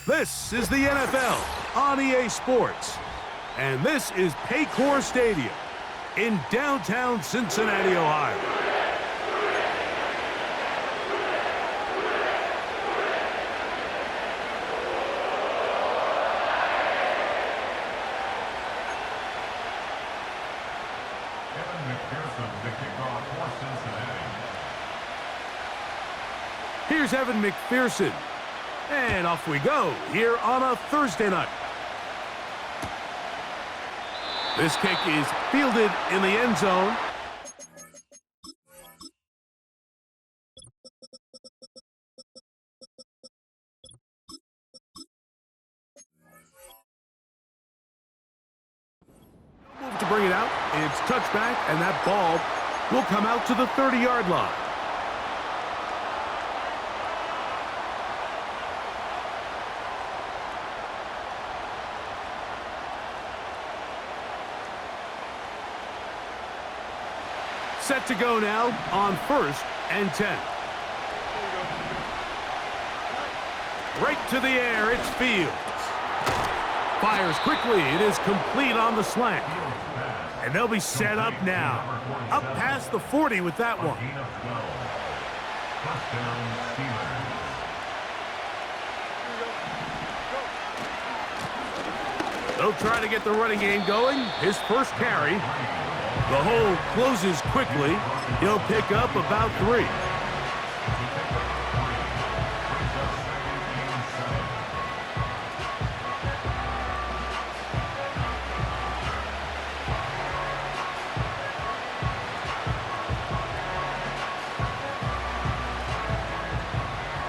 This is the NFL on EA Sports, and this is Paycor Stadium in downtown Cincinnati, Ohio. Here's Evan McPherson. And off we go here on a Thursday night. This kick is fielded in the end zone. Move to bring it out. It's touchback, and that ball will come out to the 30-yard line. Set to go now on 1st and 10. Right to the air, it's Fields. Fires quickly, it is complete on the slant. And they'll be set up now. Up past the 40 with that one. They'll try to get the running game going. His first carry. The hole closes quickly. He'll pick up about 3.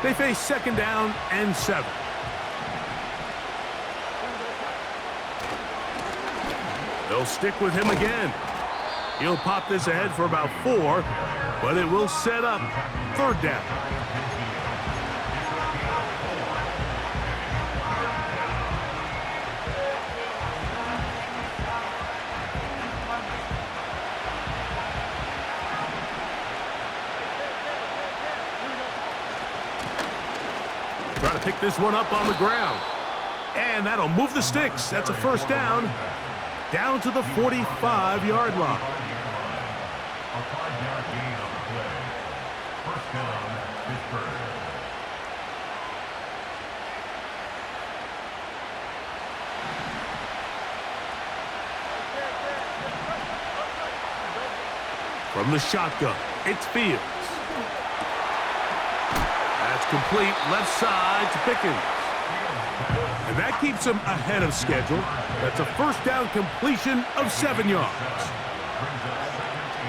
They face 2nd down and 7. They'll stick with him again. He'll pop this ahead for about 4, but it will set up 3rd down. Try to pick this one up on the ground. And that'll move the sticks. That's a 1st down. Down to the 45-yard line. A 5-yard gain on the play. 1st down, Pittsburgh. From the shotgun, it's Fields. That's complete left side to Pickens. And that keeps him ahead of schedule. That's a 1st down completion of 7 yards.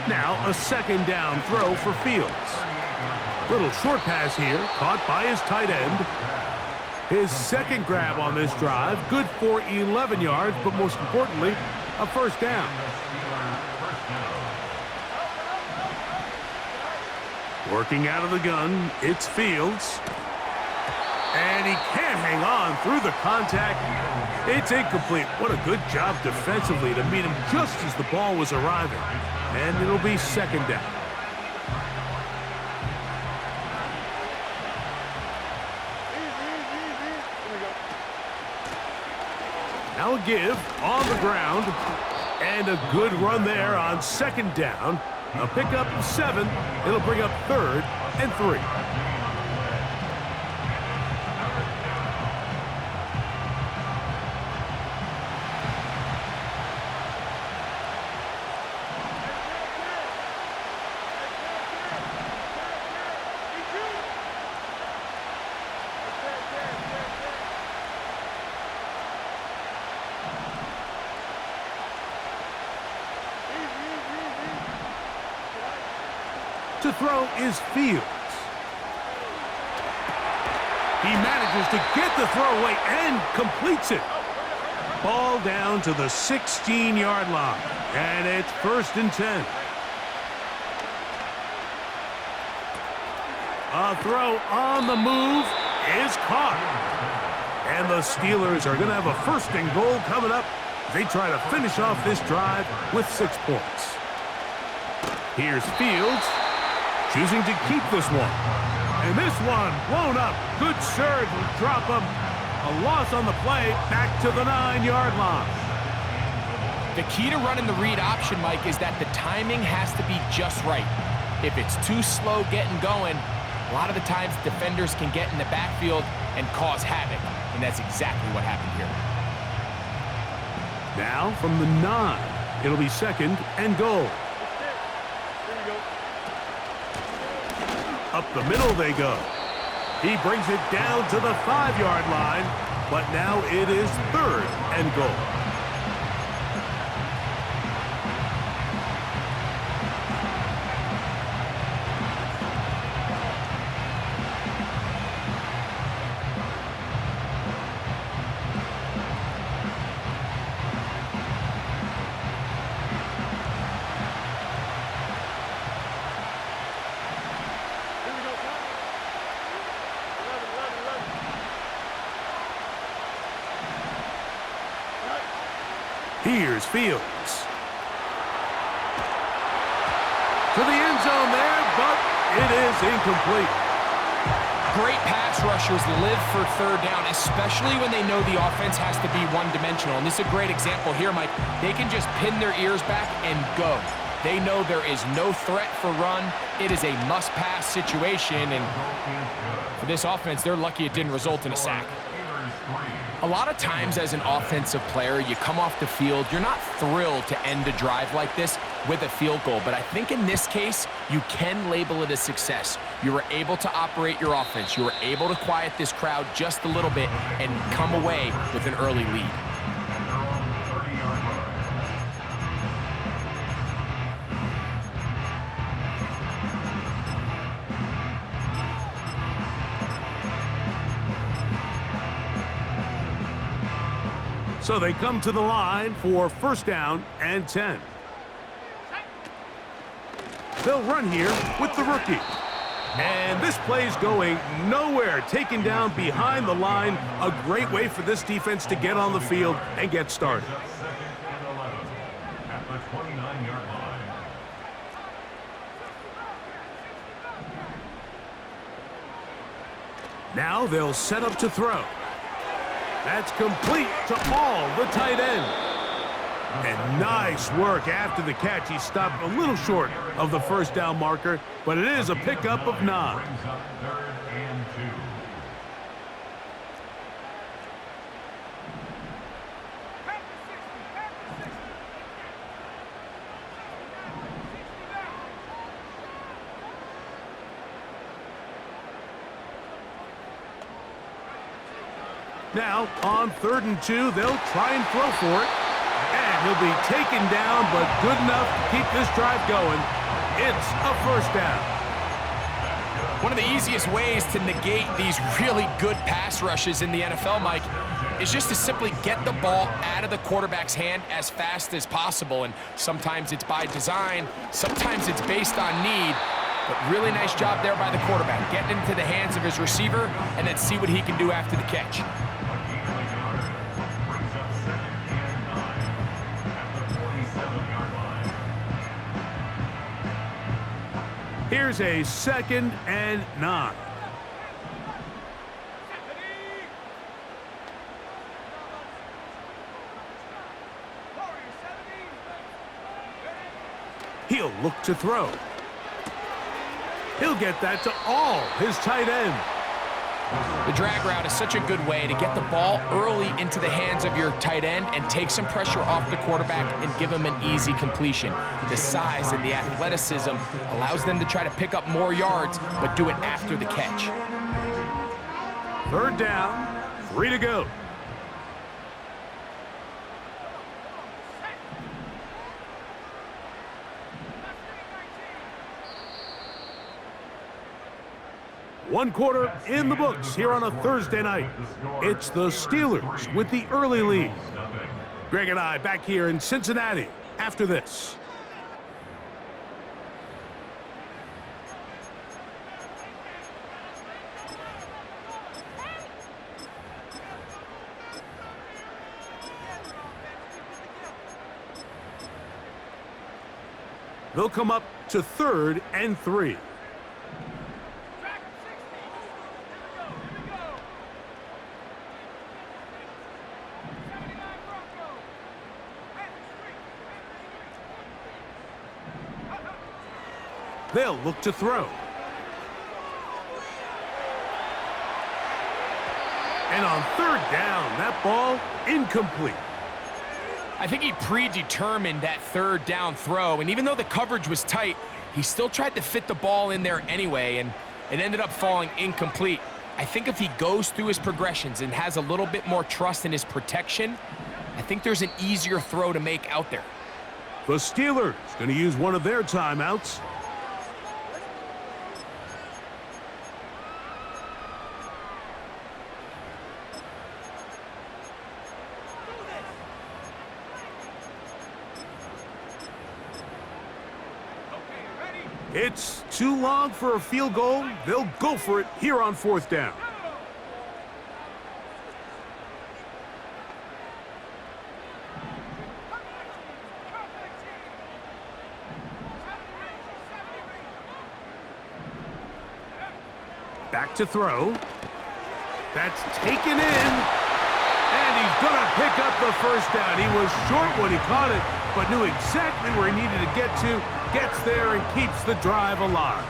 Now a 2nd down throw for Fields. Little short pass here, caught by his tight end. His 2nd grab on this drive, good for 11 yards, but most importantly, a 1st down. Working out of the gun, it's Fields. And he can't hang on through the contact. It's incomplete. What a good job defensively to meet him just as the ball was arriving. And it'll be 2nd down. Now a give on the ground. And a good run there on 2nd down. A pickup of 7. It'll bring up 3rd and 3. To throw is Fields. He manages to get the throw away and completes it. Ball down to the 16-yard line, and it's 1st and 10. A throw on the move is caught. And the Steelers are going to have a 1st and goal coming up. They try to finish off this drive with 6 points. Here's Fields, choosing to keep this one. And this one blown up. Good surge will drop him. A loss on the play, back to the 9-yard line. The key to running the read option, Mike, is that the timing has to be just right. If it's too slow getting going, a lot of the times defenders can get in the backfield and cause havoc, and that's exactly what happened here. Now from the 9, it'll be 2nd and goal. Up the middle they go. He brings it down to the 5-yard line, but now it is 3rd and goal. Here's Fields. To the end zone there, but it is incomplete. Great pass rushers live for 3rd down, especially when they know the offense has to be one-dimensional. And this is a great example here, Mike. They can just pin their ears back and go. They know there is no threat for run. It is a must-pass situation, and for this offense, they're lucky it didn't result in a sack. A lot of times as an offensive player, you come off the field, you're not thrilled to end a drive like this with a field goal. But I think in this case, you can label it a success. You were able to operate your offense. You were able to quiet this crowd just a little bit and come away with an early lead. So they come to the line for 1st down and 10. They'll run here with the rookie. And this play's going nowhere. Taken down behind the line. A great way for this defense to get on the field and get started. Now they'll set up to throw. That's complete to all the tight end. And nice work after the catch. He stopped a little short of the 1st down marker, but it is a pickup of 9. Now, on 3rd and 2, they'll try and throw for it. And he'll be taken down, but good enough to keep this drive going. It's a 1st down. One of the easiest ways to negate these really good pass rushes in the NFL, Mike, is just to simply get the ball out of the quarterback's hand as fast as possible. And sometimes it's by design, sometimes it's based on need. But really nice job there by the quarterback, getting into the hands of his receiver and then see what he can do after the catch. Here's a 2nd and 9. He'll look to throw. He'll get that to all his tight end. The drag route is such a good way to get the ball early into the hands of your tight end and take some pressure off the quarterback and give him an easy completion. The size and the athleticism allows them to try to pick up more yards, but do it after the catch. 3rd down, 3 to go. One quarter in the books here on a Thursday night. It's the Steelers with the early lead. Greg and I back here in Cincinnati after this. They'll come up to 3rd and 3. They'll look to throw. And on 3rd down, that ball incomplete. I think he predetermined that 3rd down throw, and even though the coverage was tight, he still tried to fit the ball in there anyway, and it ended up falling incomplete. I think if he goes through his progressions and has a little bit more trust in his protection, I think there's an easier throw to make out there. The Steelers going to use one of their timeouts. It's too long for a field goal. They'll go for it here on 4th down. Back to throw. That's taken in. And he's going to pick up the 1st down. He was short when he caught it, but knew exactly where he needed to get to. Gets there and keeps the drive alive.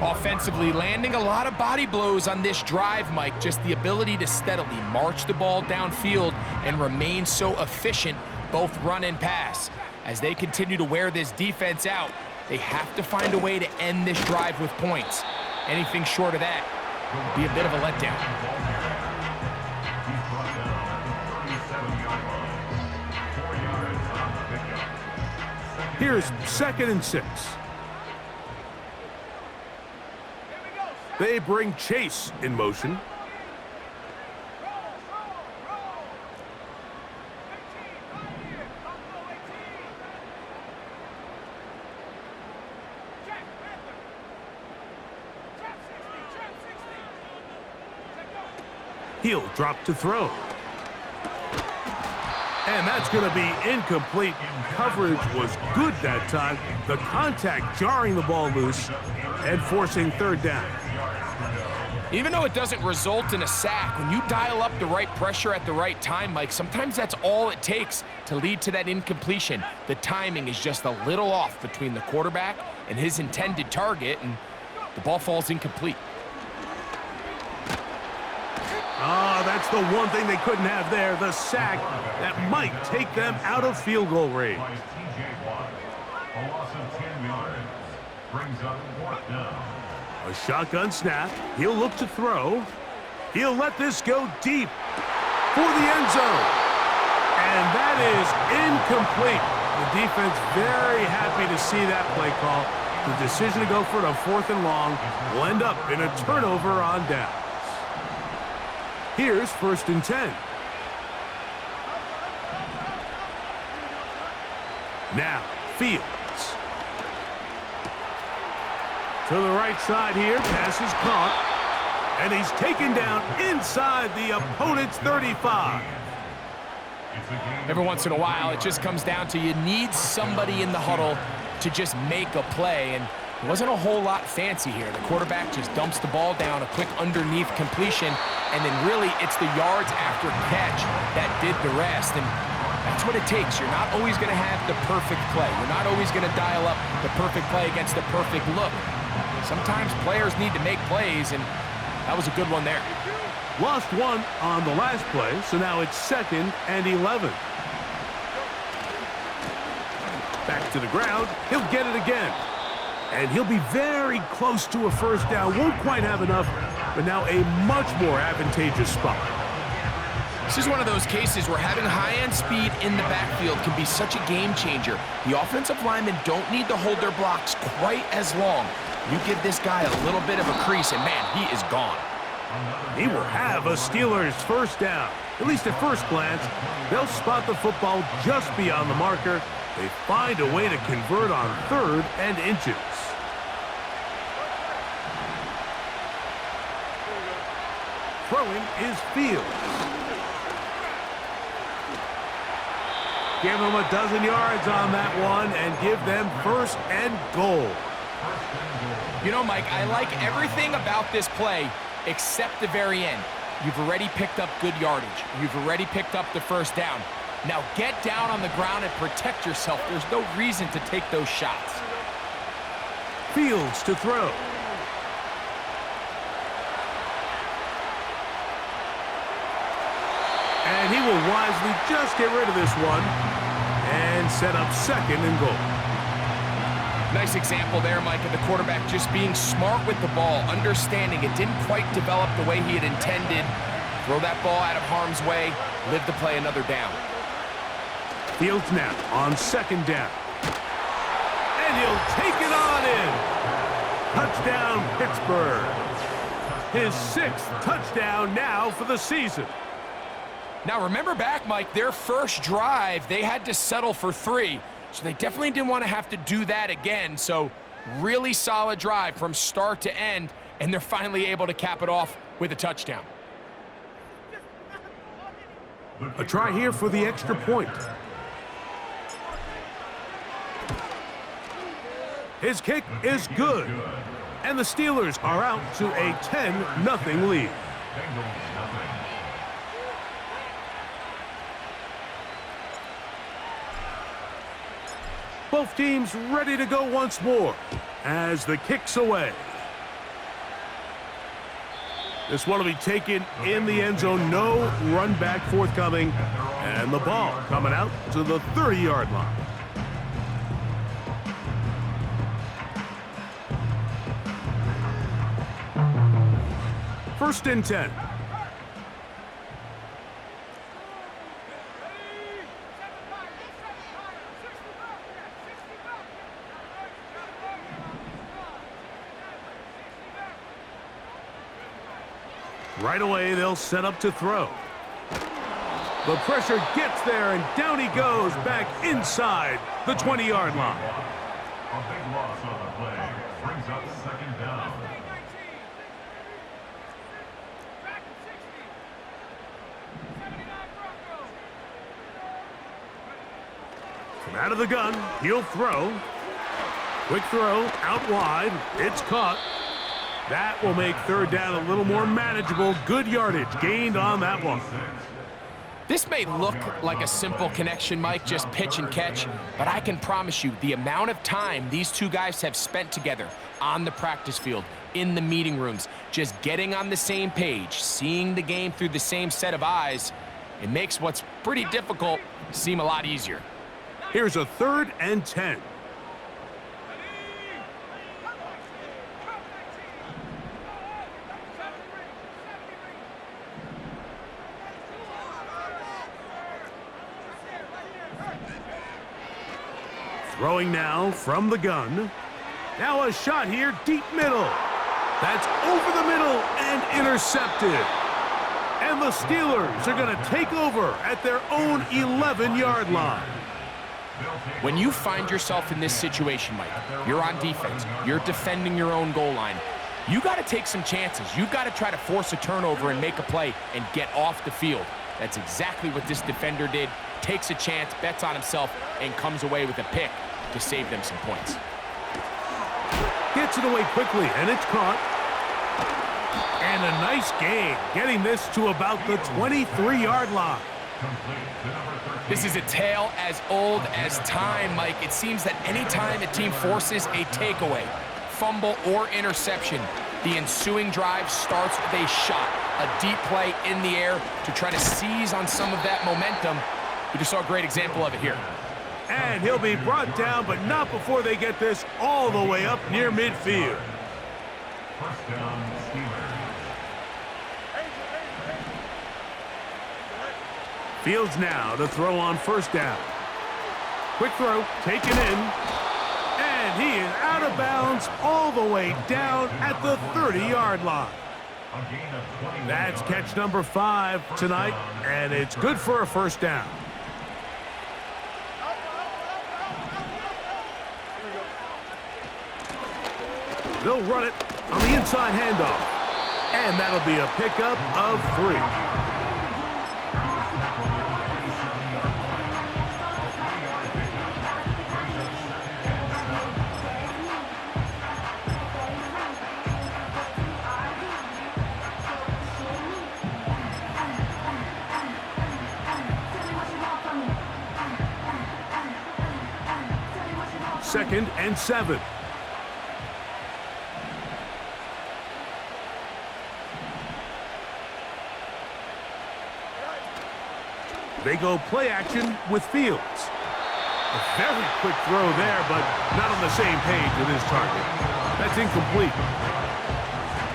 Offensively, landing a lot of body blows on this drive, Mike. Just the ability to steadily march the ball downfield and remain so efficient, both run and pass. As they continue to wear this defense out, they have to find a way to end this drive with points. Anything short of that would be a bit of a letdown. Here's 2nd and 6. They bring Chase in motion. He'll drop to throw. And that's going to be incomplete. Coverage was good that time. The contact jarring the ball loose and forcing 3rd down. Even though it doesn't result in a sack, when you dial up the right pressure at the right time, Mike, sometimes that's all it takes to lead to that incompletion. The timing is just a little off between the quarterback and his intended target, and the ball falls incomplete. Oh, that's the one thing they couldn't have there, the sack that might take them out of field goal range. A shotgun snap. He'll look to throw. He'll let this go deep for the end zone. And that is incomplete. The defense very happy to see that play call. The decision to go for it on 4th and long will end up in a turnover on down. Here's 1st and 10. Now, Fields. To the right side here, pass is caught. And he's taken down inside the opponent's 35. Every once in a while, it just comes down to you need somebody in the huddle to just make a play. And it wasn't a whole lot fancy here. The quarterback just dumps the ball down, a quick underneath completion, and then really it's the yards after catch that did the rest. And that's what it takes. You're not always going to have the perfect play. You're not always going to dial up the perfect play against the perfect look. Sometimes players need to make plays, and that was a good one there. Lost one on the last play, so now it's 2nd and 11. Back to the ground. He'll get it again. And he'll be very close to a 1st down. Won't quite have enough, but now a much more advantageous spot. This is one of those cases where having high-end speed in the backfield can be such a game changer. The offensive linemen don't need to hold their blocks quite as long. You give this guy a little bit of a crease, and man, he is gone. He will have a Steelers first down. At least at first glance, they'll spot the football just beyond the marker. They find a way to convert on 3rd and inches. Throwing is Fields. Give them a dozen yards on that one and give them 1st and goal. You know, Mike, I like everything about this play except the very end. You've already picked up good yardage. You've already picked up the first down. Now get down on the ground and protect yourself. There's no reason to take those shots. Fields to throw. And he will wisely just get rid of this one and set up 2nd and goal. Nice example there, Mike, of the quarterback just being smart with the ball, understanding it didn't quite develop the way he had intended. Throw that ball out of harm's way, live to play another down. Fields now on 2nd down. And he'll take it on in. Touchdown, Pittsburgh. His 6th touchdown now for the season. Now remember back, Mike, their first drive, they had to settle for 3. So they definitely didn't want to have to do that again. So really solid drive from start to end, and they're finally able to cap it off with a touchdown. A try here for the extra point. His kick is good. And the Steelers are out to a 10-0 lead. Both teams ready to go once more as the kick's away. This one will be taken in the end zone. No run back forthcoming. And the ball coming out to the 30-yard line. First and 10. Right away, they'll set up to throw. The pressure gets there, and down he goes back inside the 20-yard line. A big loss on the play brings up 2nd down. From out of the gun, he'll throw. Quick throw, out wide. It's caught. That will make 3rd down a little more manageable. Good yardage gained on that one. This may look like a simple connection, Mike, just pitch and catch, but I can promise you the amount of time these two guys have spent together on the practice field, in the meeting rooms, just getting on the same page, seeing the game through the same set of eyes, it makes what's pretty difficult seem a lot easier. Here's a 3rd and 10. Throwing now from the gun. Now a shot here, deep middle. That's over the middle and intercepted. And the Steelers are going to take over at their own 11-yard line. When you find yourself in this situation, Mike, you're on defense, you're defending your own goal line, you got to take some chances. You've got to try to force a turnover and make a play and get off the field. That's exactly what this defender did. Takes a chance, bets on himself, and comes away with a pick to save them some points. Gets it away quickly, and it's caught. And a nice gain, getting this to about the 23-yard line. This is a tale as old as time, Mike. It seems that anytime a team forces a takeaway, fumble, or interception, the ensuing drive starts with a shot, a deep play in the air to try to seize on some of that momentum. We just saw a great example of it here. And he'll be brought down, but not before they get this all the way up near midfield. First down, Steelers. Fields now to throw on 1st down. Quick throw, taken in. And he is out of bounds all the way down at the 30-yard line. That's catch number 5 tonight, and it's good for a first down. They'll run it on the inside handoff, and that'll be a pickup of 3. Second and 7. They go play action with Fields. A very quick throw there, but not on the same page with his target. That's incomplete.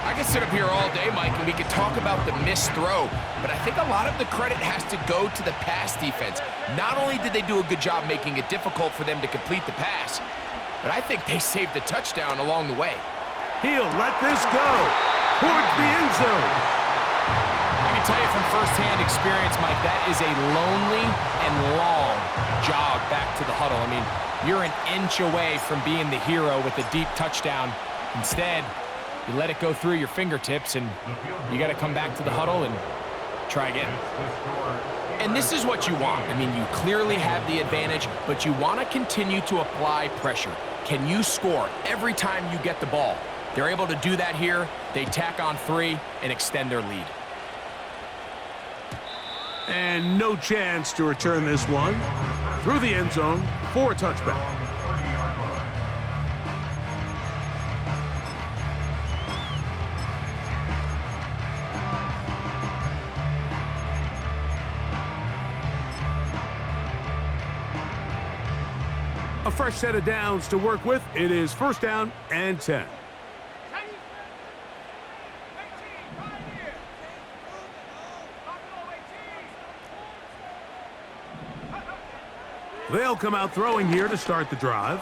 I could sit up here all day, Mike, and we could talk about the missed throw, but I think a lot of the credit has to go to the pass defense. Not only did they do a good job making it difficult for them to complete the pass, but I think they saved the touchdown along the way. He'll let this go towards the end zone. I can tell you from firsthand experience, Mike, that is a lonely and long jog back to the huddle. I mean, you're an inch away from being the hero with a deep touchdown. Instead, you let it go through your fingertips, and you got to come back to the huddle and try again. And this is what you want. I mean, you clearly have the advantage, but you want to continue to apply pressure. Can you score every time you get the ball? They're able to do that here. They tack on 3 and extend their lead. And no chance to return this one. Through the end zone for a touchback. A fresh set of downs to work with. It is first down and 10. They'll come out throwing here to start the drive.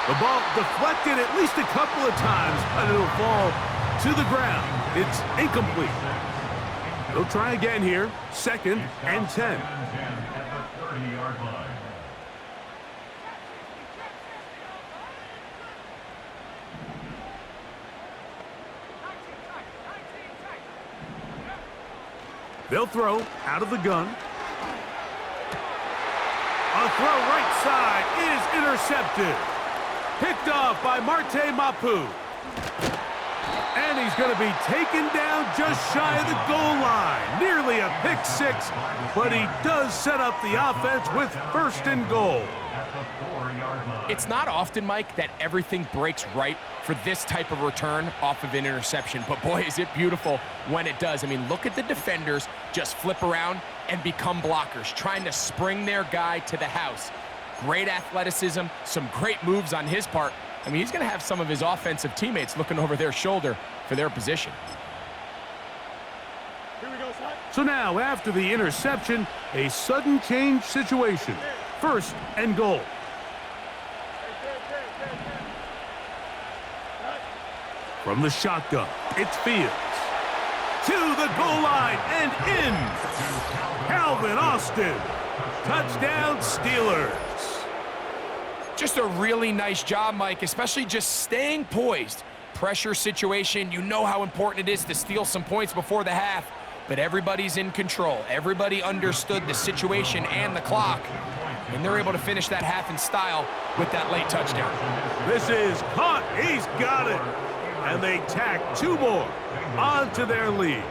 The ball deflected at least a couple of times, but it'll fall to the ground. It's incomplete. They'll try again here. Second and 10. They'll throw out of the gun. A throw right side is intercepted. Picked off by Marte Mapu. And he's going to be taken down just shy of the goal line. Nearly a pick 6, but he does set up the offense with first and goal. It's not often, Mike, that everything breaks right for this type of return off of an interception. But boy, is it beautiful when it does. I mean, look at the defenders just flip around and become blockers, trying to spring their guy to the house. Great athleticism, some great moves on his part. I mean, he's going to have some of his offensive teammates looking over their shoulder for their position. So now, after the interception, a sudden change situation. First and goal. From the shotgun, it's Fields. To the goal line and in. Calvin Austin. Touchdown, Steelers. Just a really nice job, Mike, especially just staying poised. Pressure situation, you know how important it is to steal some points before the half, but everybody's in control. Everybody understood the situation and the clock, and they're able to finish that half in style with that late touchdown. This is caught. He's got it. And they tack 2 more onto their lead.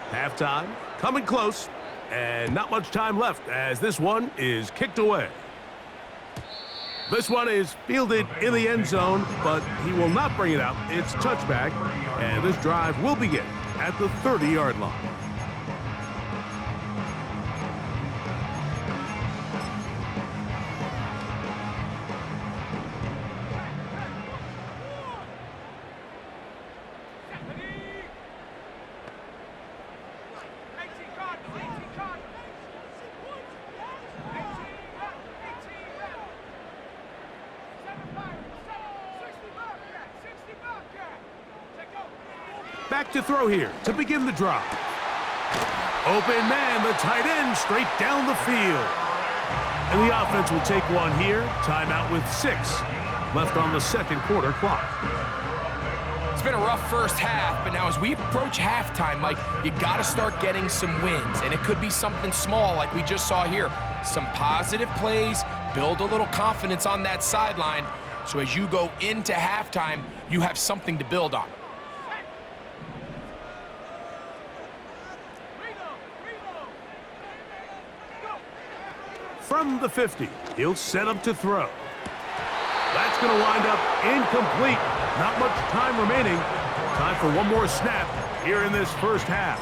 Halftime coming close, and not much time left as this one is kicked away. This one is fielded in the end zone, but he will not bring it out. It's touchback, and this drive will begin at the 30-yard line. Back to throw here to begin the drive. Open man, the tight end, straight down the field. And the offense will take one here. Timeout with 6 left on the second quarter clock. It's been a rough first half, but now as we approach halftime, Mike, you got to start getting some wins. And it could be something small like we just saw here. Some positive plays, build a little confidence on that sideline. So as you go into halftime, you have something to build on. From the 50, he'll set up to throw. That's going to wind up incomplete. Not much time remaining. Time for one more snap here in this first half.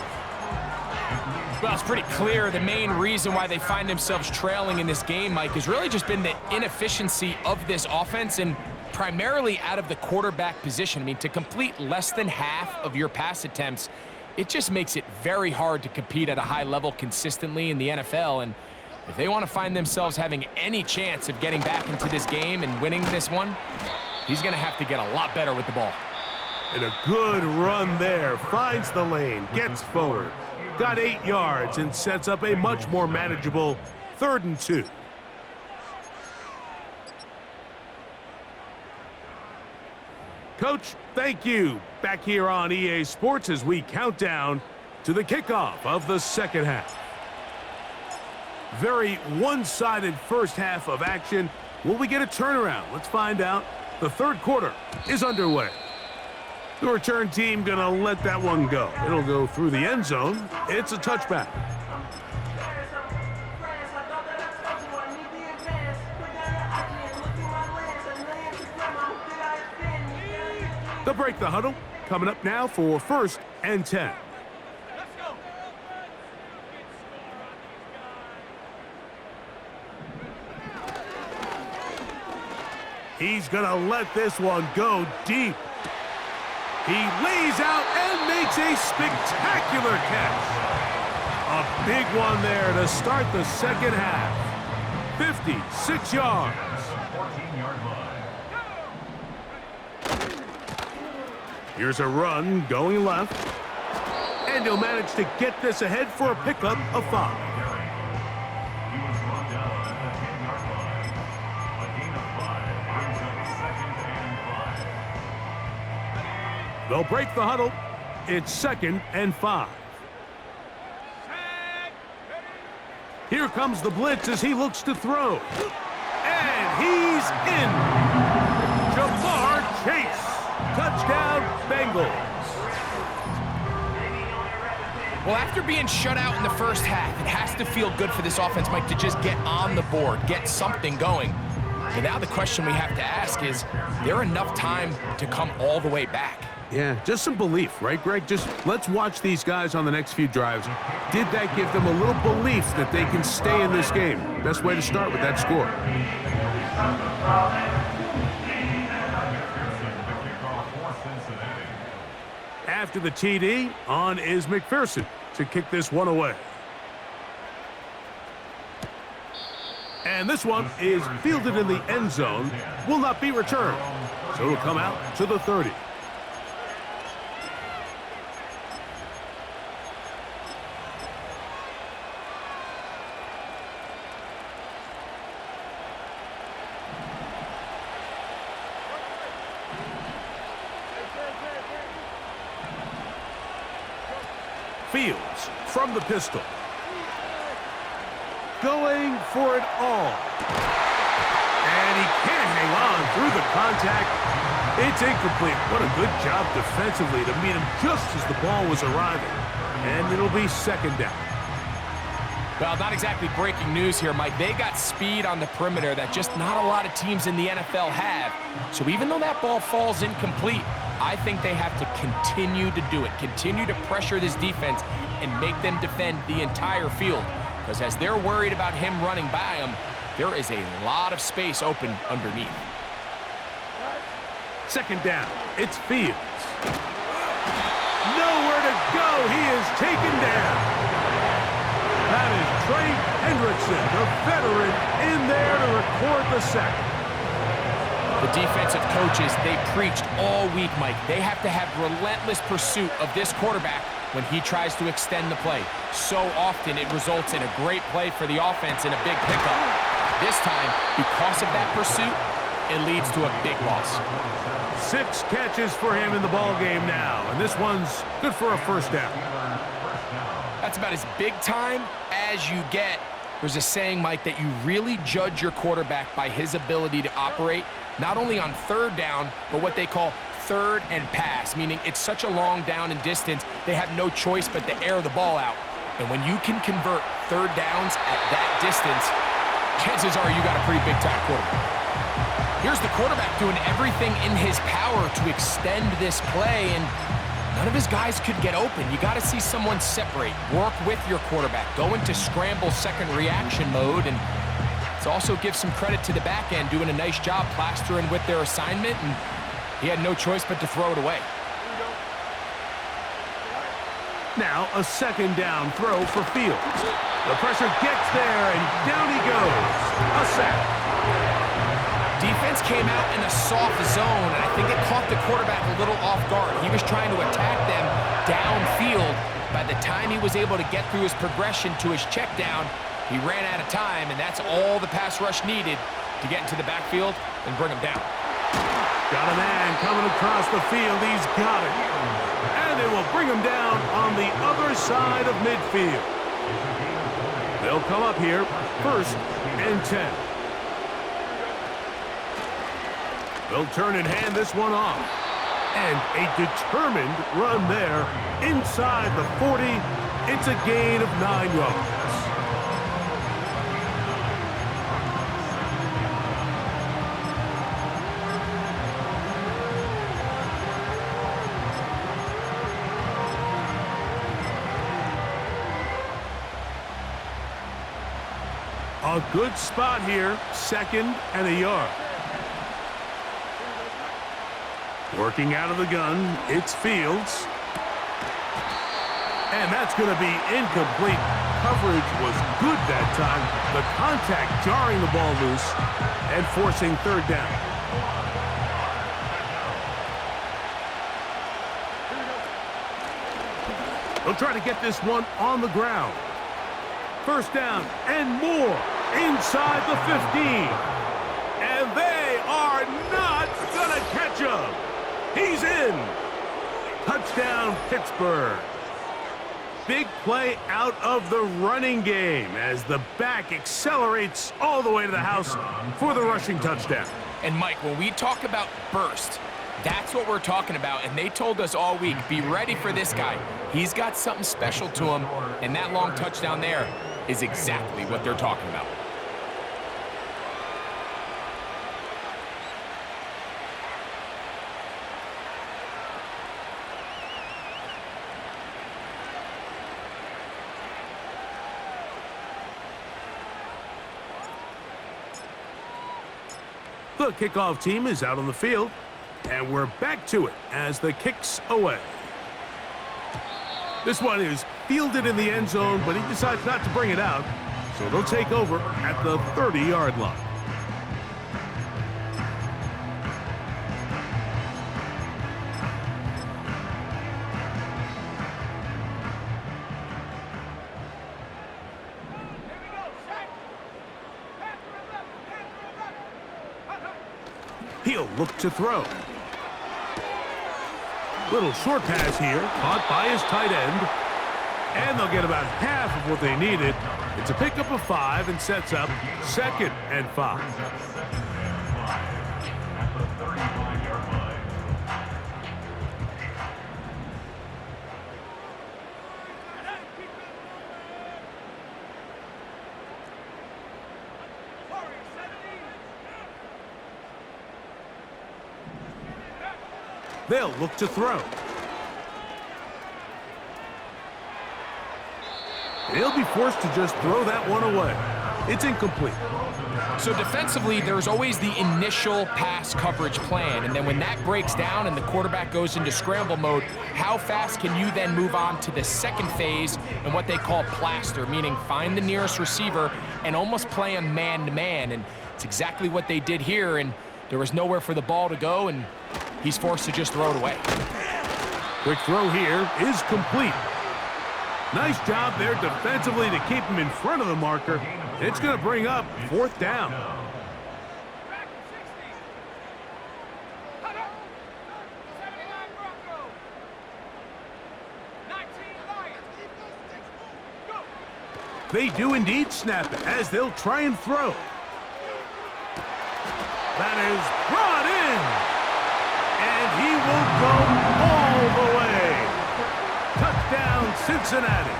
Well, it's pretty clear the main reason why they find themselves trailing in this game, Mike, has really just been the inefficiency of this offense and primarily out of the quarterback position. I mean, to complete less than half of your pass attempts, it just makes it very hard to compete at a high level consistently in the NFL. And if they want to find themselves having any chance of getting back into this game and winning this one, he's going to have to get a lot better with the ball. And a good run there. Finds the lane, gets forward. Got 8 yards and sets up a much more manageable 3rd and 2. Coach, thank you. Back here on EA Sports as we count down to the kickoff of the second half. Very one-sided first half of action. Will we get a turnaround? Let's find out. The third quarter is underway. The return team gonna let that one go. It'll go through the end zone. It's a touchback. They'll break the huddle. Coming up now for 1st and 10. He's gonna let this one go deep. He lays out and makes a spectacular catch. A big one there to start the second half. 56 yards. 14-yard line. Here's a run going left. And he'll manage to get this ahead for a pickup of 5. He was brought down at the 10-yard line. A gain of 5 brings up 2nd and 5. They'll break the huddle. It's 2nd and 5. Here comes the blitz as he looks to throw. And he's in. Jamar Chase. Touchdown, Bengals. Well, after being shut out in the first half, it has to feel good for this offense, Mike, to just get on the board, get something going. But now the question we have to ask is there enough time to come all the way back? Yeah, just some belief, right, Greg? Just let's watch these guys on the next few drives. Did that give them a little belief that they can stay in this game? Best way to start with that score. After the TD, on is McPherson to kick this one away. And this one is fielded in the end zone, will not be returned. So it'll come out to the 30. Fields from the pistol. Going for it all. And he can't hang on through the contact. It's incomplete. What a good job defensively to meet him just as the ball was arriving. And it'll be 2nd down. Well, not exactly breaking news here, Mike. They got speed on the perimeter that just not a lot of teams in the NFL have. So even though that ball falls incomplete, I think they have to continue to do it, continue to pressure this defense and make them defend the entire field. Because as they're worried about him running by them, there is a lot of space open underneath. 2nd down. It's Fields. Nowhere to go. He is taken down. That is Trey Hendrickson, the veteran, in there to record the sack. The defensive coaches, they preached all week, Mike. They have to have relentless pursuit of this quarterback when he tries to extend the play. So often it results in a great play for the offense and a big pickup. This time, because of that pursuit, it leads to a big loss. 6 catches for him in the ball game now, and this one's good for a first down. That's about as big time as you get. There's a saying, Mike, that you really judge your quarterback by his ability to operate, not only on third down, but what they call third and pass, meaning it's such a long down and distance, they have no choice but to air the ball out. And when you can convert third downs at that distance, chances are you got a pretty big-time quarterback. Here's the quarterback doing everything in his power to extend this play, and none of his guys could get open. You got to see someone separate, work with your quarterback, go into scramble second reaction mode, and to also give some credit to the back end, doing a nice job plastering with their assignment, and he had no choice but to throw it away. Now a second down throw for Fields. The pressure gets there, and down he goes. A sack. Defense came out in a soft zone, and I think it caught the quarterback a little off guard. He was trying to attack them downfield. By the time he was able to get through his progression to his check down, he ran out of time, and that's all the pass rush needed to get into the backfield and bring him down. Got a man coming across the field. He's got it. And it will bring him down on the other side of midfield. They'll come up here, 1st and 10. They'll turn and hand this one off. And a determined run there inside the 40. It's a gain of 9 yards. A good spot here, 2nd and a yard. Working out of the gun, it's Fields. And that's going to be incomplete. Coverage was good that time. The contact jarring the ball loose and forcing 3rd down. They'll try to get this one on the ground. 1st down and more inside the 15. And they are not going to catch him. He's in. Touchdown, Pittsburgh. Big play out of the running game as the back accelerates all the way to the house for the rushing touchdown. And, Mike, when we talk about burst, that's what we're talking about. And they told us all week, be ready for this guy. He's got something special to him, and that long touchdown there is exactly what they're talking about. The kickoff team is out on the field, and we're back to it as the kick's away. This one is fielded in the end zone, but he decides not to bring it out, so they'll take over at the 30-yard line. He'll look to throw. Little short pass here, caught by his tight end. And they'll get about half of what they needed. It's a pickup of 5 and sets up 2nd and 5. At the 35-yard line. They'll look to throw. He'll be forced to just throw that one away. It's incomplete. So defensively, there's always the initial pass coverage plan, and then when that breaks down and the quarterback goes into scramble mode, how fast can you then move on to the second phase and what they call plaster, meaning find the nearest receiver and almost play him man-to-man, and it's exactly what they did here, and There was nowhere for the ball to go, and he's forced to just throw it away. Quick throw here is complete. Nice job there defensively to keep him in front of the marker. It's going to bring up 4th down. They do indeed snap it as they'll try and throw. That is brought in. And he will go all the way. Touchdown, Cincinnati.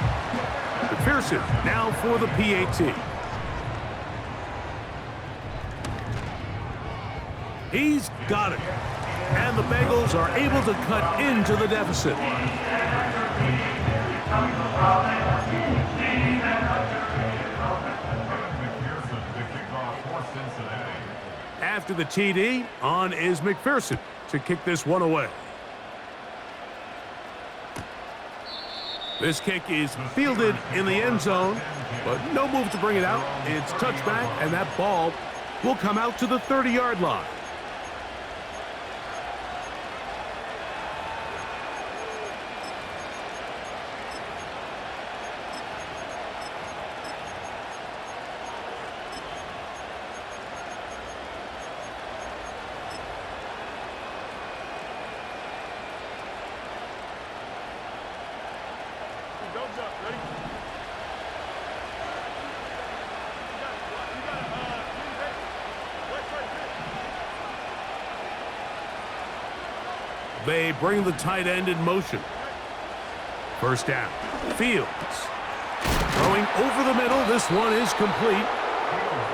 McPherson now for the PAT. He's got it. And the Bengals are able to cut into the deficit. After the TD, on is McPherson to kick this one away. This kick is fielded in the end zone, but no move to bring it out. It's touchback, and that ball will come out to the 30-yard line. They bring the tight end in motion. First down. Fields. Throwing over the middle. This one is complete.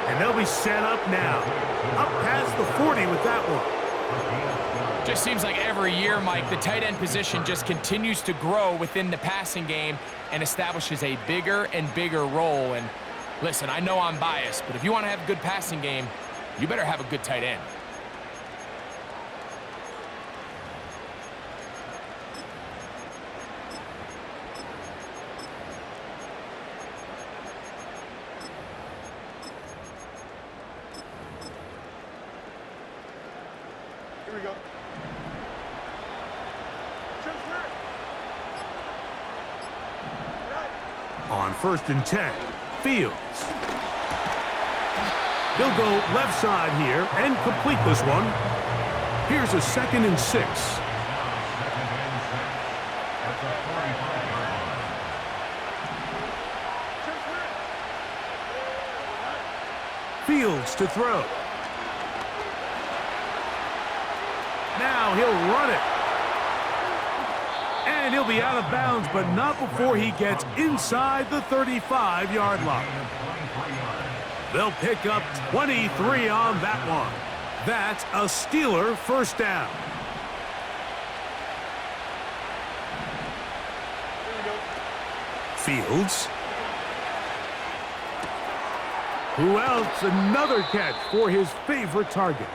And they'll be set up now. Up past the 40 with that one. Just seems like every year, Mike, the tight end position just continues to grow within the passing game and establishes a bigger and bigger role. And listen, I know I'm biased, but if you want to have a good passing game, you better have a good tight end. On 1st and 10, Fields. He'll go left side here and complete this one. Here's a 2nd and 6. Fields to throw. Now he'll run it. And he'll be out of bounds, but not before he gets inside the 35-yard line. They'll pick up 23 on that one. That's a Steeler first down. Fields. Who else? Another catch for his favorite target.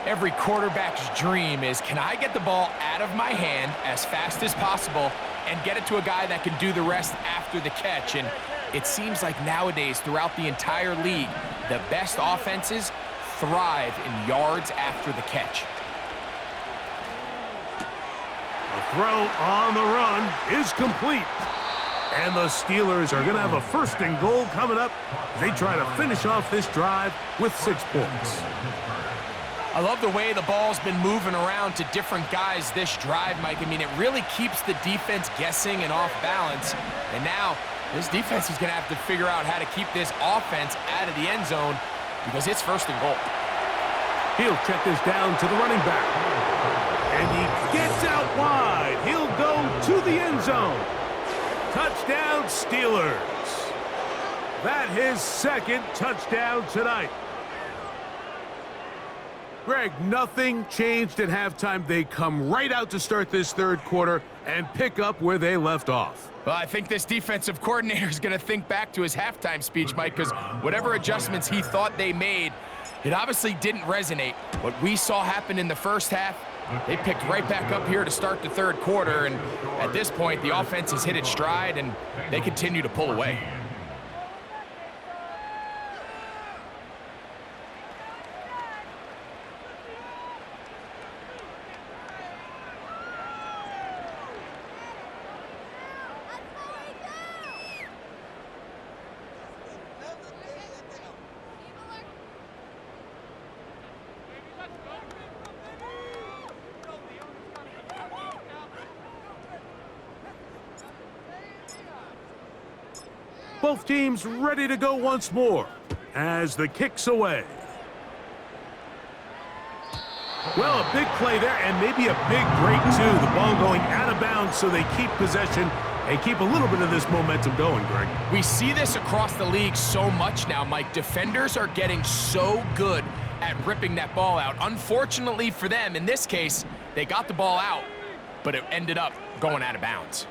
Every quarterback's dream is, can I get the ball out of my hand as fast as possible and get it to a guy that can do the rest after the catch? And it seems like nowadays, throughout the entire league, the best offenses thrive in yards after the catch. The throw on the run is complete. And the Steelers are going to have a 1st and goal coming up. They try to finish off this drive with 6 points. I love the way the ball's been moving around to different guys this drive, Mike. I mean, it really keeps the defense guessing and off balance. And now this defense is going to have to figure out how to keep this offense out of the end zone because it's 1st and goal. He'll check this down to the running back. And he gets out wide. He'll go to the end zone. Touchdown, Steelers. That his 2nd touchdown tonight. Greg, nothing changed at halftime. They come right out to start this 3rd quarter and pick up where they left off. Well, I think this defensive coordinator is going to think back to his halftime speech, Mike, because whatever adjustments he thought they made, it obviously didn't resonate. What we saw happen in the first half, they picked right back up here to start the 3rd quarter, and at this point, the offense has hit its stride, and they continue to pull away. Both teams ready to go once more as the kick's away. Well, a big play there and maybe a big break too. The ball going out of bounds so they keep possession and keep a little bit of this momentum going, Greg. We see this across the league so much now, Mike. Defenders are getting so good at ripping that ball out. Unfortunately for them, in this case, they got the ball out, but it ended up going out of bounds.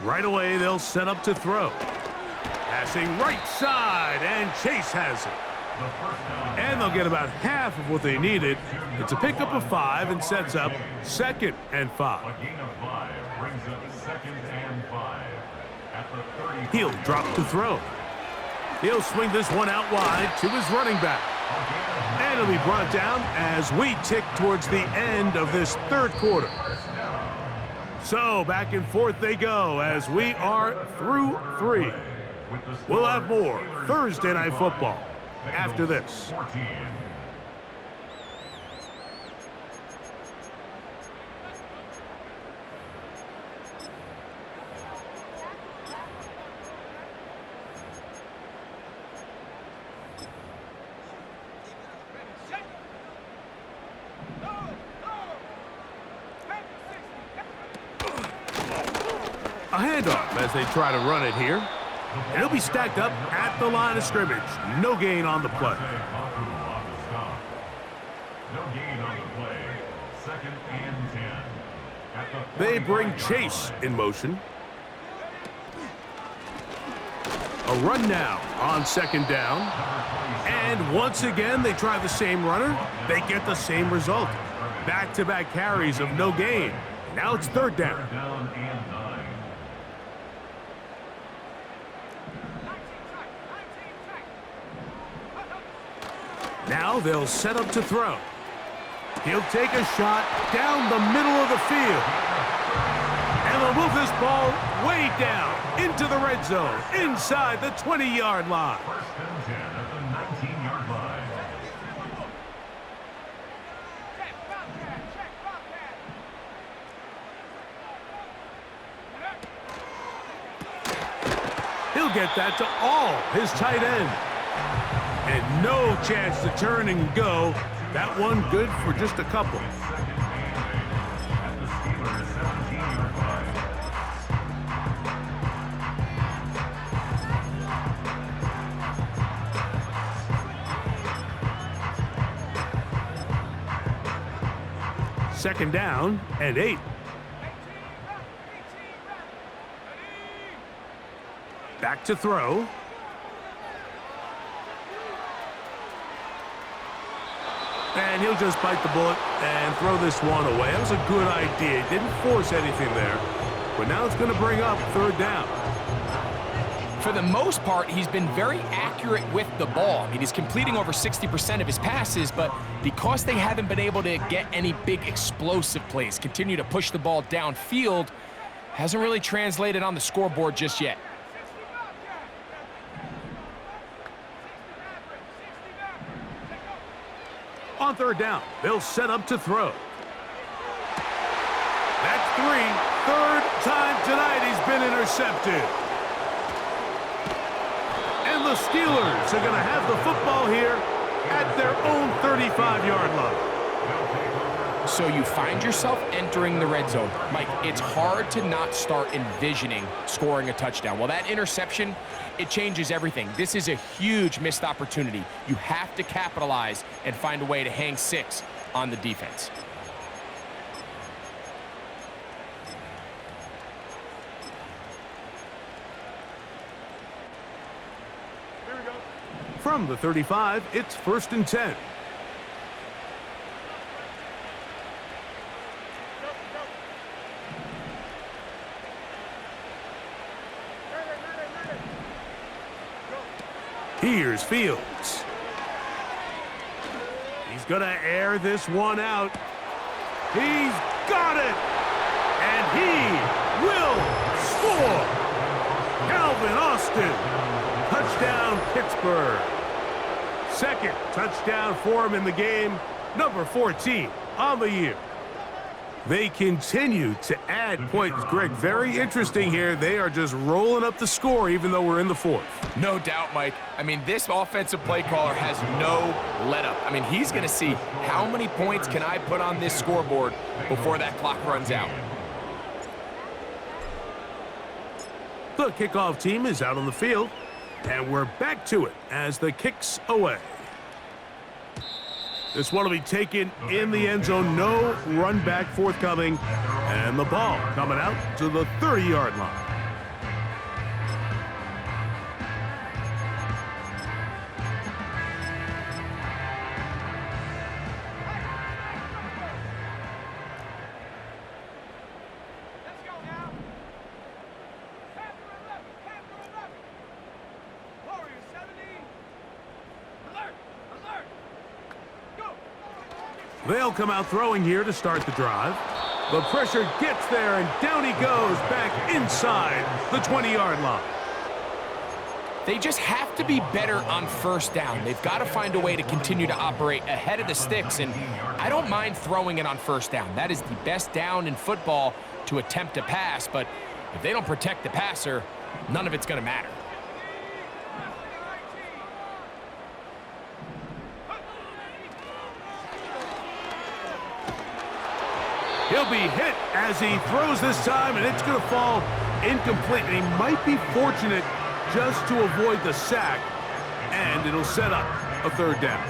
Right away, they'll set up to throw. Passing right side, and Chase has it. And they'll get about half of what they needed. It's a pickup of 5 and sets up 2nd and 5. A gain of 5 brings up 2nd and 5 at the 35. He'll drop to throw. He'll swing this one out wide to his running back. And it'll be brought down as we tick towards the end of this third quarter. So back and forth they go as we are through 3. We'll have more Thursday Night Football after this. A handoff as they try to run it here. And it'll be stacked up at the line of scrimmage. No gain on the play. No gain on the play. 2nd and 10. They bring Chase in motion. A run now on 2nd down. And once again, they try the same runner. They get the same result. Back-to-back carries of no gain. Now it's 3rd down. Down and 9. Now they'll set up to throw. He'll take a shot down the middle of the field. And they'll move this ball way down into the red zone, inside the 20-yard line. 1st and 10 at the 19-yard line. He'll get that to all his tight end. And no chance to turn and go. That one good for just a couple. Second down and 8. Back to throw. And he'll just bite the bullet and throw this one away. That was a good idea. He didn't force anything there. But now it's going to bring up 3rd down. For the most part, he's been very accurate with the ball. I mean, he's completing over 60% of his passes, but because they haven't been able to get any big explosive plays, continue to push the ball downfield, hasn't really translated on the scoreboard just yet. On 3rd down, they'll set up to throw. That's 3. 3rd time tonight he's been intercepted. And the Steelers are going to have the football here at their own 35-yard line. So you find yourself entering the red zone. Mike, it's hard to not start envisioning scoring a touchdown. Well, that interception, it changes everything. This is a huge missed opportunity. You have to capitalize and find a way to hang 6 on the defense. From the 35, it's 1st and 10. Here's Fields. He's going to air this one out. He's got it! And he will score! Calvin Austin, touchdown Pittsburgh. Second touchdown for him in the game, number 14 on the year. They continue to add points. Greg, very interesting here. They are just rolling up the score even though we're in the fourth. No doubt, Mike. I mean, this offensive play caller has no let-up. I mean, he's going to see how many points can I put on this scoreboard before that clock runs out. The kickoff team is out on the field, and we're back to it as the kick's away. This one will be taken in the end zone. No run back forthcoming. And the ball coming out to the 30-yard line. They'll come out throwing here to start the drive. The pressure gets there, and down he goes back inside the 20-yard line. They just have to be better on first down. They've got to find a way to continue to operate ahead of the sticks, and I don't mind throwing it on first down. That is the best down in football to attempt a pass, but if they don't protect the passer, none of it's going to matter. He'll be hit as he throws this time, and it's going to fall incomplete. And he might be fortunate just to avoid the sack, and it'll set up a third down.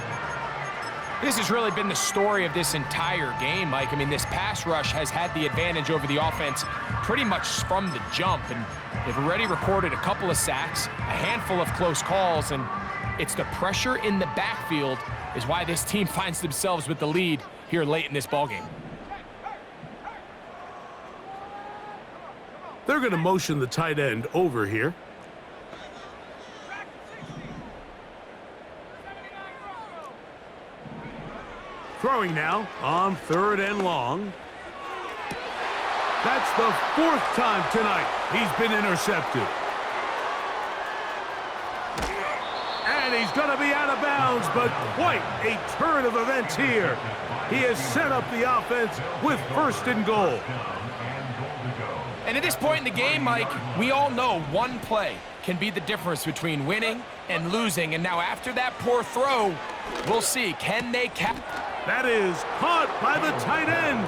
This has really been the story of this entire game, Mike. I mean, this pass rush has had the advantage over the offense pretty much from the jump, and they've already recorded a couple of sacks, a handful of close calls, and it's the pressure in the backfield is why this team finds themselves with the lead here late in this ballgame. They're going to motion the tight end over here. Throwing now on 3rd and long. That's the 4th time tonight he's been intercepted. And he's going to be out of bounds, but quite a turn of events here. He has set up the offense with 1st and goal. And at this point in the game, Mike, we all know one play can be the difference between winning and losing. And now after that poor throw, we'll see, can they cap? That is caught by the tight end.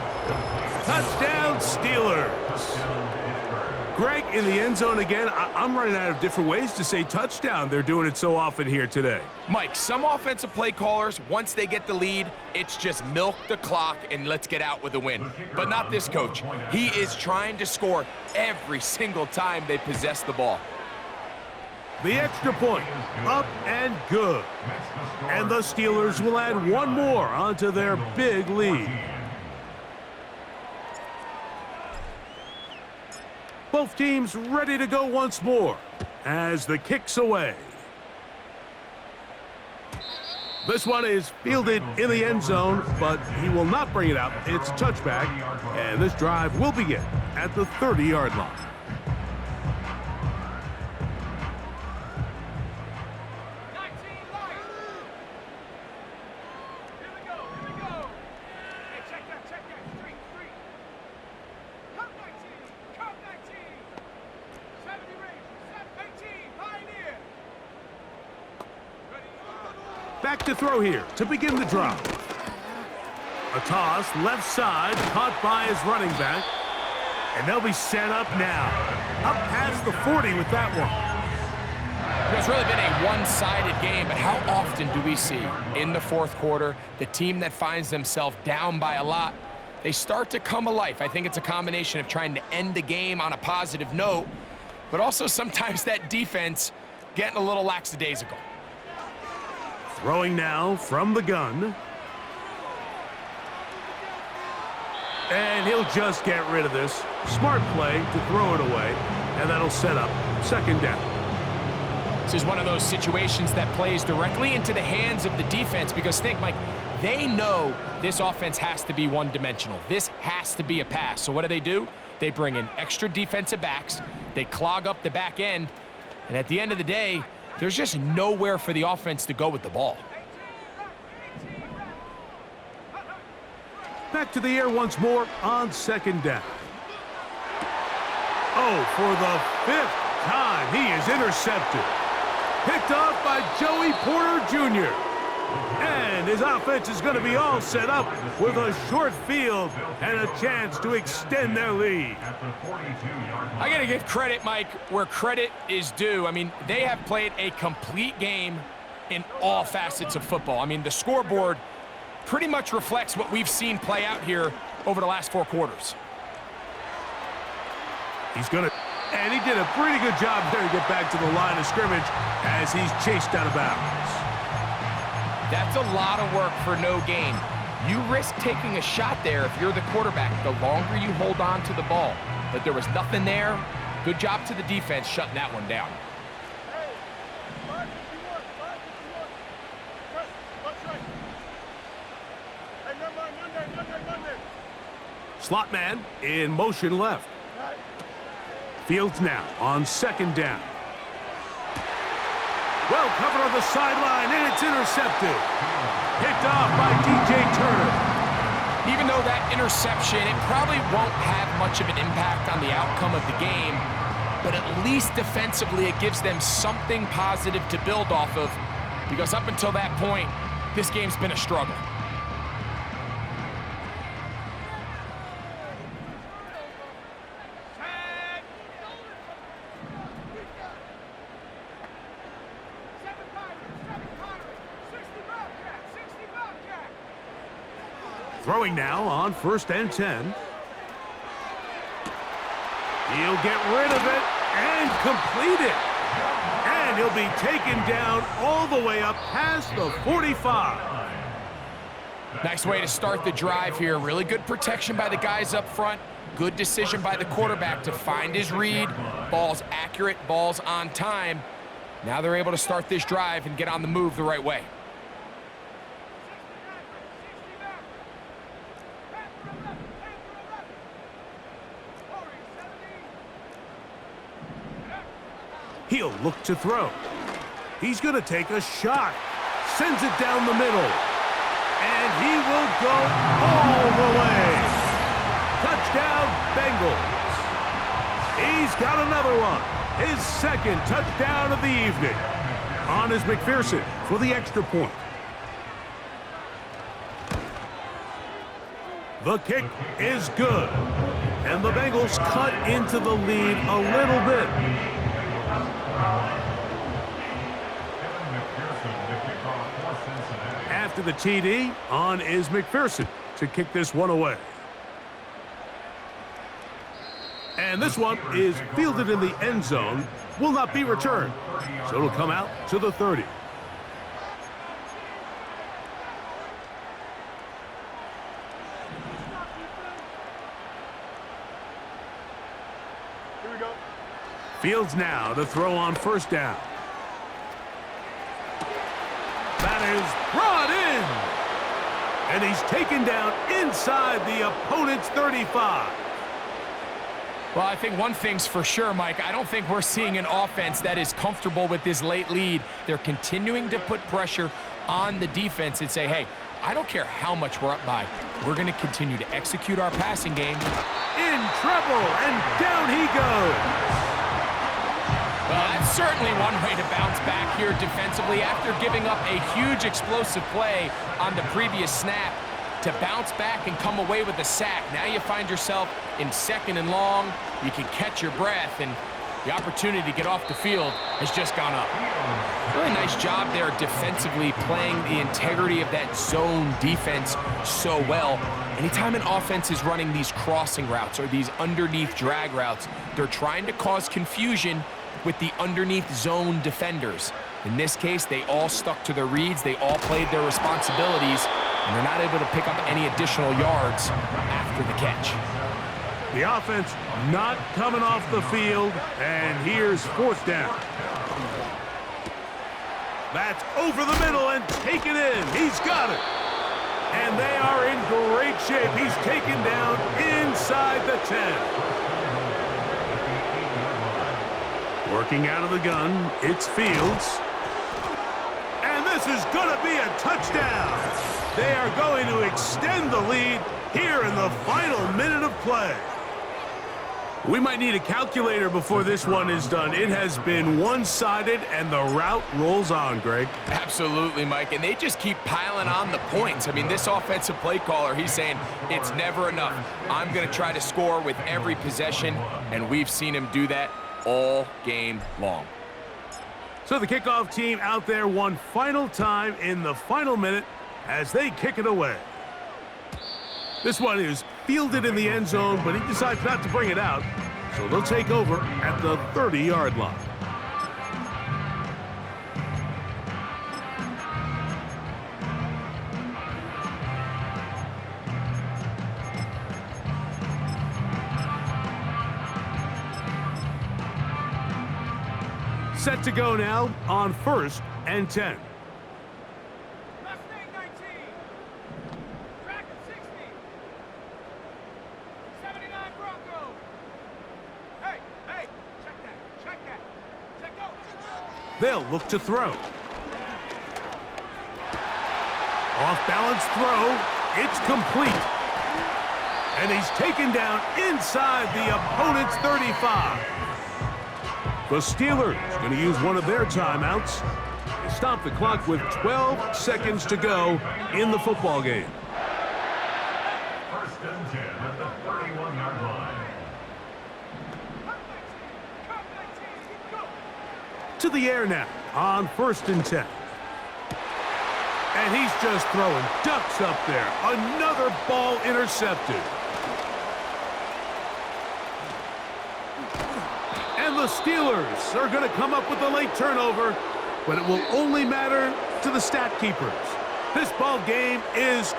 Touchdown, Steelers. Greg, in the end zone again, I'm running out of different ways to say touchdown. They're doing it so often here today. Mike, some offensive play callers, once they get the lead, it's just milk the clock and let's get out with a win. But not this coach. He is trying to score every single time they possess the ball. The extra point, up and good. And the Steelers will add one more onto their big lead. Both teams ready to go once more as the kick's away. This one is fielded in the end zone, but he will not bring it out. It's a touchback, and this drive will begin at the 30-yard line. Back to throw here to begin the drive. A toss, left side, caught by his running back. And they'll be set up now. Up past the 40 with that one. It's really been a one-sided game, but how often do we see in the 4th quarter the team that finds themselves down by a lot, they start to come alive? I think it's a combination of trying to end the game on a positive note, but also sometimes that defense getting a little lackadaisical. Throwing now from the gun. And he'll just get rid of this. Smart play to throw it away, and that'll set up 2nd down. This is one of those situations that plays directly into the hands of the defense because think, Mike, they know this offense has to be one-dimensional. This has to be a pass. So what do? They bring in extra defensive backs. They clog up the back end. And at the end of the day, there's just nowhere for the offense to go with the ball. Back to the air once more on second down. Oh, for the 5th time, he is intercepted. Picked off by Joey Porter Jr. And his offense is going to be all set up with a short field and a chance to extend their lead. I got to give credit, Mike, where credit is due. I mean, they have played a complete game in all facets of football. I mean, the scoreboard pretty much reflects what we've seen play out here over the last 4 quarters. He's going to, and he did a pretty good job there to get back to the line of scrimmage as he's chased out of bounds. That's a lot of work for no gain. You risk taking a shot there if you're the quarterback, the longer you hold on to the ball. But there was nothing there. Good job to the defense shutting that one down. Slot man in motion left. Fields now on second down. Well covered on the sideline, and it's intercepted. Picked off by DJ Turner. Even though that interception, it probably won't have much of an impact on the outcome of the game, but at least defensively it gives them something positive to build off of, because up until that point, this game's been a struggle. Throwing now on 1st and 10. He'll get rid of it and complete it. And he'll be taken down all the way up past the 45. Nice way to start the drive here. Really good protection by the guys up front. Good decision by the quarterback to find his read. Ball's accurate, ball's on time. Now they're able to start this drive and get on the move the right way. He'll look to throw. He's going to take a shot. Sends it down the middle. And he will go all the way. Touchdown, Bengals. He's got another one. His 2nd touchdown of the evening. On is McPherson for the extra point. The kick is good. And the Bengals cut into the lead a little bit. After the TD, on is McPherson to kick this one away. And this one is fielded in the end zone, will not be returned. So it'll come out to the 30. Here we go. Fields now to throw on 1st down. That is brought in. And he's taken down inside the opponent's 35. Well, I think one thing's for sure, Mike. I don't think we're seeing an offense that is comfortable with this late lead. They're continuing to put pressure on the defense and say, hey, I don't care how much we're up by. We're going to continue to execute our passing game. In trouble, and down he goes. Well, that's certainly one way to bounce back here defensively after giving up a huge explosive play on the previous snap. To bounce back and come away with a sack. Now you find yourself in 2nd and long. You can catch your breath, and the opportunity to get off the field has just gone up. Really nice job there defensively, playing the integrity of that zone defense so well. Anytime an offense is running these crossing routes or these underneath drag routes, they're trying to cause confusion with the underneath zone defenders. In this case, they all stuck to their reads. They all played their responsibilities, and they're not able to pick up any additional yards after the catch. The offense not coming off the field, and here's 4th down. That's over the middle and taken in. He's got it. And they are in great shape. He's taken down inside the 10. Working out of the gun, it's Fields. And this is going to be a touchdown. They are going to extend the lead here in the final minute of play. We might need a calculator before this one is done. It has been one-sided, and the route rolls on, Greg. Absolutely, Mike, and they just keep piling on the points. I mean, this offensive play caller, he's saying it's never enough. I'm going to try to score with every possession, and we've seen him do that all game long. So the kickoff team out there one final time in the final minute as they kick it away. This one is fielded in the end zone, but he decides not to bring it out, so they'll take over at the 30-yard line. Set to go now on 1st and 10. Mustang 19. Track 60. 79 Bronco. Hey, check that. Check go. They'll look to throw. Off-balance throw. It's complete. And he's taken down inside the opponent's 35. The Steelers going to use one of their timeouts to stop the clock with 12 seconds to go in the football game. 1st and 10 at the 31-yard line. To the air now on 1st and 10. And he's just throwing ducks up there. Another ball intercepted. And the Steelers are going to come up with a late turnover, but it will only matter to the stat keepers. This ball game is